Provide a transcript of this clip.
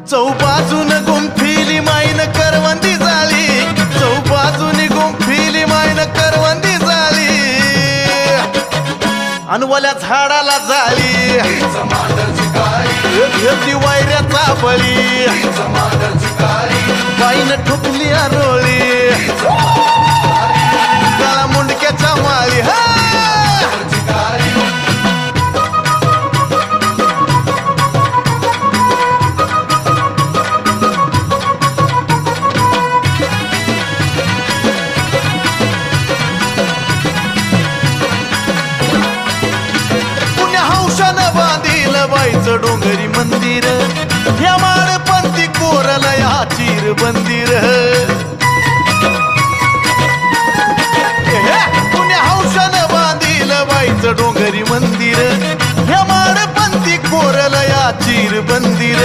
चौबाजून गुंफिली माईन करवंदी झाली, चौबाजून गुंफिली माईन करवंदी झाली, अनवल्या झाडाला झाली घेतली वायऱ्याचा बळी, बाईन ठोकली आरोळी काळा मुंडक्याच्या माळी. बाईचं डोंगरी मंदिर ह्या माळपंथी कोरलया चिर बंदिर, पुण्या हौशानं बांधील बाईचं डोंगरी मंदिर ह्या माळपंथी कोरलया चिर बंदिर.